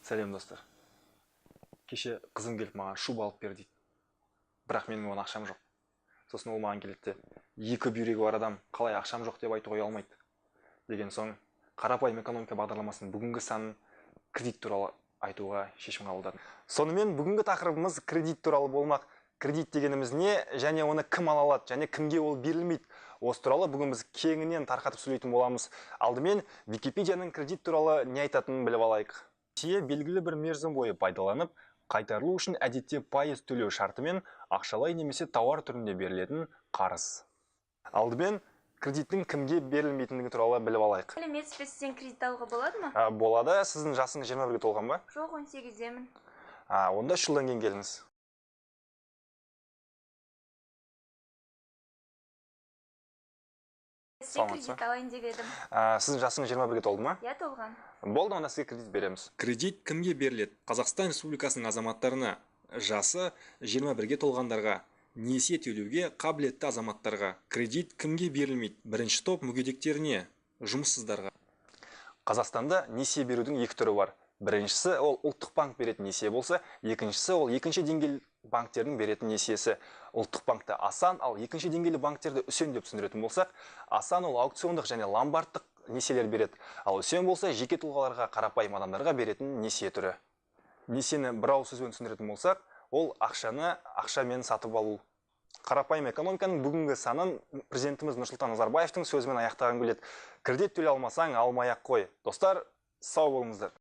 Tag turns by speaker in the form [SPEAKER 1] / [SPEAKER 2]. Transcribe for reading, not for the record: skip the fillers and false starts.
[SPEAKER 1] Сәлем достар. Кеше қызым келіп маған шуба алып бер дейді. Бірақ менің оған ақшам жоқ. Сосын ол маған келеді де, екі бүйрегі бар адам қалай ақшам жоқ деп айтуға алмайды. Деген соң, қарапайым экономика бағдарламасының бүгінгі санын кредит туралы айтуға шешім қабылдадым. Сонымен бүгінгі тақырыбымыз кредит туралы болмақ. Кредит дегеніміз не, және оны кім ала алады, және кімге ол берілмейді. Осы туралы бүгін біз кеңінен тарқатып сөйлейтін боламыз. Алдымен Википедияның кредит туралы не айтатынын біліп алайық. Несие белгілі бір мерзім бойы пайдаланып, қайтарылу үшін әдетте пайыз төлеу шартымен ақшалай немесе тауар түрінде берілетін қарыз. Алдымен кредиттің кімге берілмейтіндігі туралы біліп алайық.
[SPEAKER 2] Сізден кредит алуға болады ма?
[SPEAKER 1] Болады. Сіздің жасыңыз 21-ге толған ба?
[SPEAKER 2] Жоқ, 18-демін.
[SPEAKER 1] Онда 3 жылдан кейін келіңіз.
[SPEAKER 2] Сізден кредит алайын деп едім.
[SPEAKER 1] Сіздің жасыңыз 21-ге толды ма?
[SPEAKER 2] Иә, толған.
[SPEAKER 1] Болды, онда сізге кредит береміз. Кредит кімге беріледі? Қазақстан Республикасының азаматтарына, жасы 21-ге толғандарға, несие төлеуге қабілетті азаматтарға. Кредит кімге берілмейді? Бірінші топ мүгедектеріне, жұмыссыздарға. Қазақстанда несие берудің екі түрі бар. Біріншісі ол ұлттық банк беретін несие болса, екіншісі ол екінші деңгейлі банктердің беретін несиесі. Ұлттық банкты асан, ал екінші деңгейлі банктерді үсен деп түсіндіретін болсақ, асан ол аукциондық және ломбардтық несиелер береді, ал үсен болса жеке тұлғаларға, қарапайым адамдарға беретін несие түрі. Несиені бір ауыз сөзбен түсіндіретін болсақ, ол ақшаны ақшамен сатып алу. Қарапайым экономиканың бүгінгі санын президентіміз Нұрсұлтан Назарбаевтың сөзімен аяқтаған келеді. Кредит төлей алмасаң, алмай-ақ қой. Достар, сау болыңыздар.